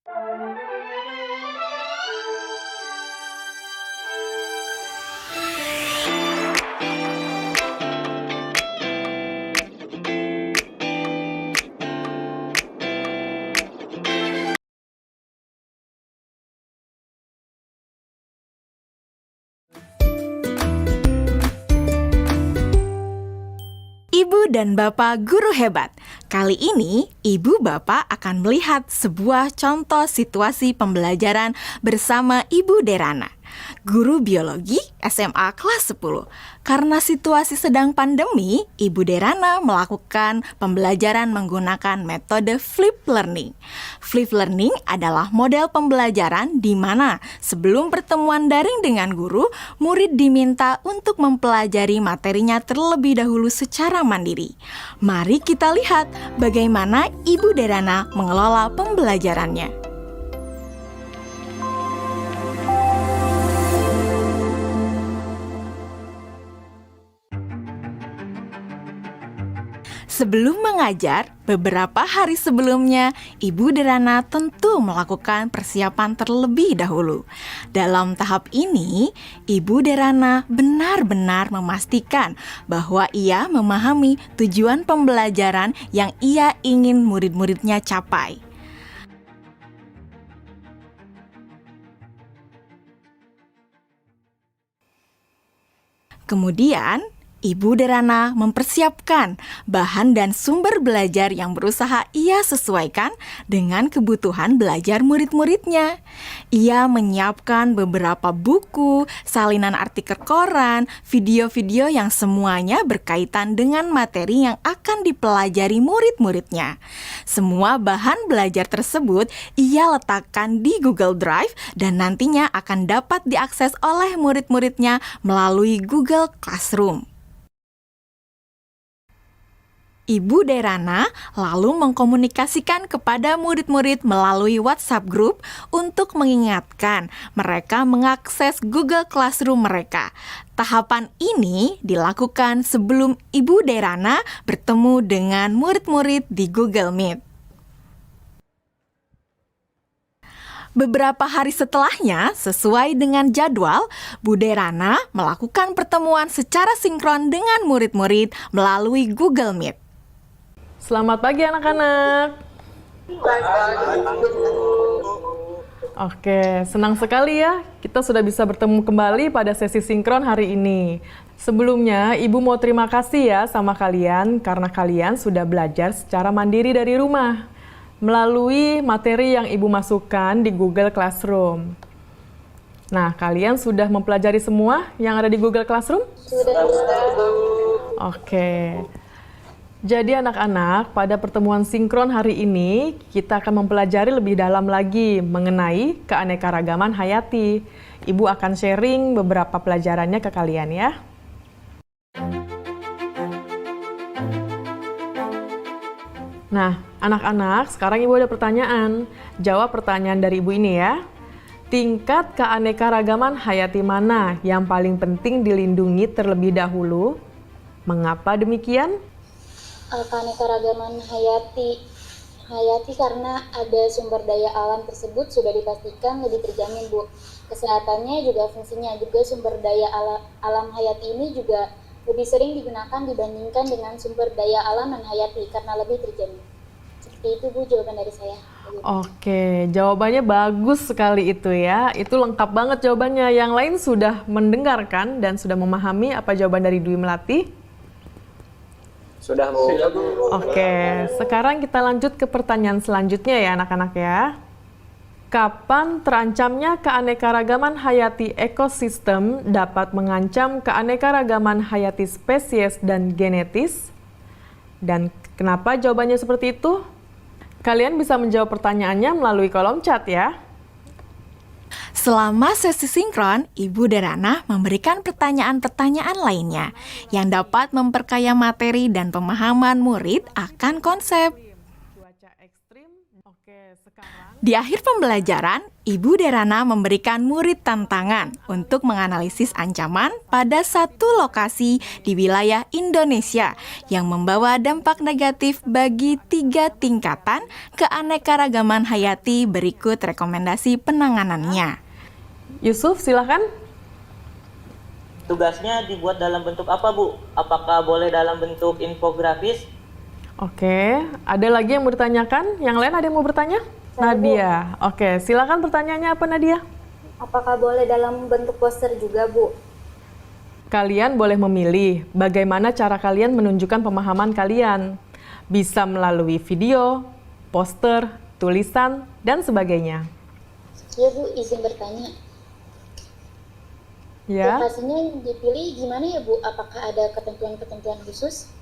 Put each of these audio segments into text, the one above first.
Ibu dan Bapak Guru Hebat. Kali ini, Ibu Bapak akan melihat sebuah contoh situasi pembelajaran bersama Ibu Derana, guru biologi SMA kelas 10. Karena situasi sedang pandemi, Ibu Derana melakukan pembelajaran menggunakan metode flip learning. Flip learning adalah model pembelajaran di mana sebelum pertemuan daring dengan guru, murid diminta untuk mempelajari materinya terlebih dahulu secara mandiri. Mari kita lihat bagaimana Ibu Derana mengelola pembelajarannya. Sebelum mengajar, beberapa hari sebelumnya, Ibu Derana tentu melakukan persiapan terlebih dahulu. Dalam tahap ini, Ibu Derana benar-benar memastikan bahwa ia memahami tujuan pembelajaran yang ia ingin murid-muridnya capai. Kemudian, Ibu Derana mempersiapkan bahan dan sumber belajar yang berusaha ia sesuaikan dengan kebutuhan belajar murid-muridnya. Ia menyiapkan beberapa buku, salinan artikel koran, video-video yang semuanya berkaitan dengan materi yang akan dipelajari murid-muridnya. Semua bahan belajar tersebut ia letakkan di Google Drive dan nantinya akan dapat diakses oleh murid-muridnya melalui Google Classroom. Ibu Derana lalu mengkomunikasikan kepada murid-murid melalui WhatsApp group untuk mengingatkan mereka mengakses Google Classroom mereka. Tahapan ini dilakukan sebelum Ibu Derana bertemu dengan murid-murid di Google Meet. Beberapa hari setelahnya, sesuai dengan jadwal, Bu Derana melakukan pertemuan secara sinkron dengan murid-murid melalui Google Meet. Selamat pagi anak-anak. Oke, senang sekali ya kita sudah bisa bertemu kembali pada sesi sinkron hari ini. Sebelumnya, Ibu mau terima kasih ya sama kalian karena kalian sudah belajar secara mandiri dari rumah melalui materi yang Ibu masukkan di Google Classroom. Nah, kalian sudah mempelajari semua yang ada di Google Classroom? Sudah. Oke. Jadi anak-anak, pada pertemuan sinkron hari ini, kita akan mempelajari lebih dalam lagi mengenai keanekaragaman hayati. Ibu akan sharing beberapa pelajarannya ke kalian ya. Nah, anak-anak, sekarang Ibu ada pertanyaan. Jawab pertanyaan dari Ibu ini ya. Tingkat keanekaragaman hayati mana yang paling penting dilindungi terlebih dahulu? Mengapa demikian? Keanekaragaman hayati karena ada sumber daya alam tersebut sudah dipastikan lebih terjamin, Bu. Kesehatannya juga fungsinya juga sumber daya alam hayati ini juga lebih sering digunakan dibandingkan dengan sumber daya alam non hayati karena lebih terjamin. Seperti itu, Bu, jawaban dari saya. Oke, jawabannya bagus sekali itu ya. Itu lengkap banget jawabannya. Yang lain sudah mendengarkan dan sudah memahami apa jawaban dari Dwi Melati? Sudah, Bu. Oke, sekarang kita lanjut ke pertanyaan selanjutnya ya anak-anak ya. Kapan terancamnya keanekaragaman hayati ekosistem dapat mengancam keanekaragaman hayati spesies dan genetis? Dan kenapa jawabannya seperti itu? Kalian bisa menjawab pertanyaannya melalui kolom chat ya. Selama sesi sinkron, Ibu Derana memberikan pertanyaan-pertanyaan lainnya yang dapat memperkaya materi dan pemahaman murid akan konsep. Cuaca ekstrim. Oke, sekarang Di akhir pembelajaran, Ibu Derana memberikan murid tantangan untuk menganalisis ancaman pada satu lokasi di wilayah Indonesia yang membawa dampak negatif bagi 3 tingkatan keanekaragaman hayati. Berikut rekomendasi penanganannya. Yusuf, silakan. Tugasnya dibuat dalam bentuk apa, Bu? Apakah boleh dalam bentuk infografis? Oke, ada lagi yang mau ditanyakan? Yang lain ada yang mau bertanya? Saya, Bu. Nadia. Oke, silakan pertanyaannya apa, Nadia? Apakah boleh dalam bentuk poster juga, Bu? Kalian boleh memilih bagaimana cara kalian menunjukkan pemahaman kalian. Bisa melalui video, poster, tulisan, dan sebagainya. Ya, Bu, izin bertanya. Ya, Lokasinya yang dipilih gimana ya, Bu? Apakah ada ketentuan-ketentuan khusus?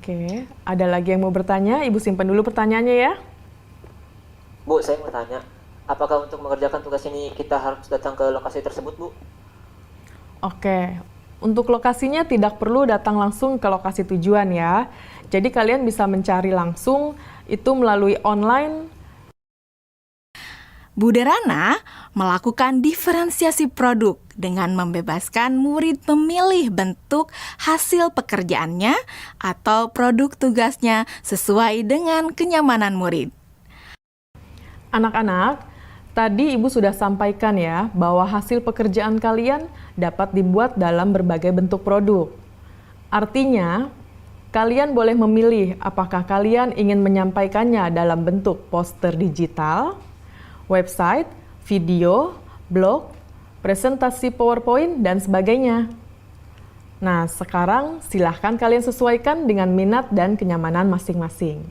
oke. Ada lagi yang mau bertanya? Ibu simpan dulu pertanyaannya ya. Bu, saya mau tanya, apakah untuk mengerjakan tugas ini kita harus datang ke lokasi tersebut, Bu? Oke, untuk lokasinya tidak perlu datang langsung ke lokasi tujuan ya. Jadi kalian bisa mencari langsung itu melalui online. Bu Derana melakukan diferensiasi produk dengan membebaskan murid memilih bentuk hasil pekerjaannya atau produk tugasnya sesuai dengan kenyamanan murid. Anak-anak, tadi Ibu sudah sampaikan ya bahwa hasil pekerjaan kalian dapat dibuat dalam berbagai bentuk produk. Artinya, kalian boleh memilih apakah kalian ingin menyampaikannya dalam bentuk poster digital, website, video, blog, presentasi PowerPoint, dan sebagainya. Nah, sekarang silahkan kalian sesuaikan dengan minat dan kenyamanan masing-masing.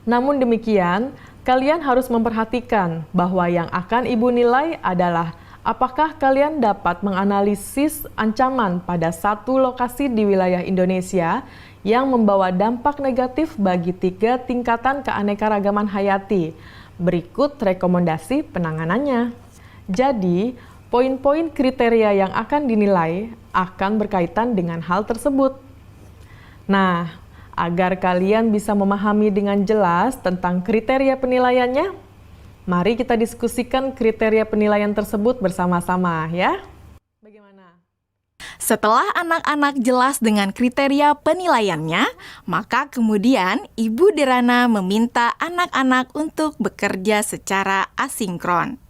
Namun demikian, kalian harus memperhatikan bahwa yang akan Ibu nilai adalah apakah kalian dapat menganalisis ancaman pada satu lokasi di wilayah Indonesia yang membawa dampak negatif bagi 3 tingkatan keanekaragaman hayati. Berikut rekomendasi penanganannya. Jadi, poin-poin kriteria yang akan dinilai akan berkaitan dengan hal tersebut. Nah, agar kalian bisa memahami dengan jelas tentang kriteria penilaiannya, mari kita diskusikan kriteria penilaian tersebut bersama-sama ya. Bagaimana? Setelah anak-anak jelas dengan kriteria penilaiannya, maka kemudian Ibu Derana meminta anak-anak untuk bekerja secara asinkron.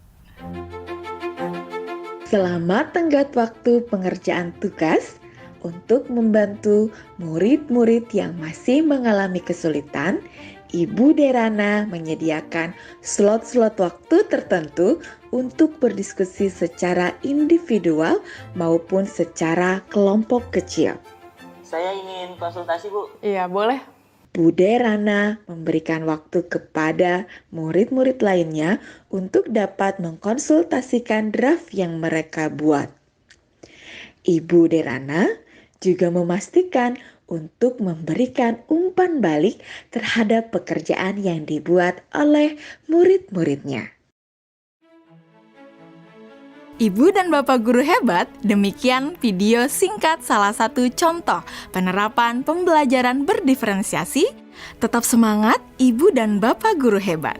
Selamat tenggat waktu pengerjaan tugas untuk membantu murid-murid yang masih mengalami kesulitan. Ibu Derana menyediakan slot-slot waktu tertentu untuk berdiskusi secara individual maupun secara kelompok kecil. Saya ingin konsultasi, Bu. Iya, boleh. Bu Derana memberikan waktu kepada murid-murid lainnya untuk dapat mengkonsultasikan draft yang mereka buat. Ibu Derana juga memastikan untuk memberikan umpan balik terhadap pekerjaan yang dibuat oleh murid-muridnya. Ibu dan Bapak Guru Hebat, demikian video singkat salah satu contoh penerapan pembelajaran berdiferensiasi. Tetap semangat, Ibu dan Bapak Guru Hebat.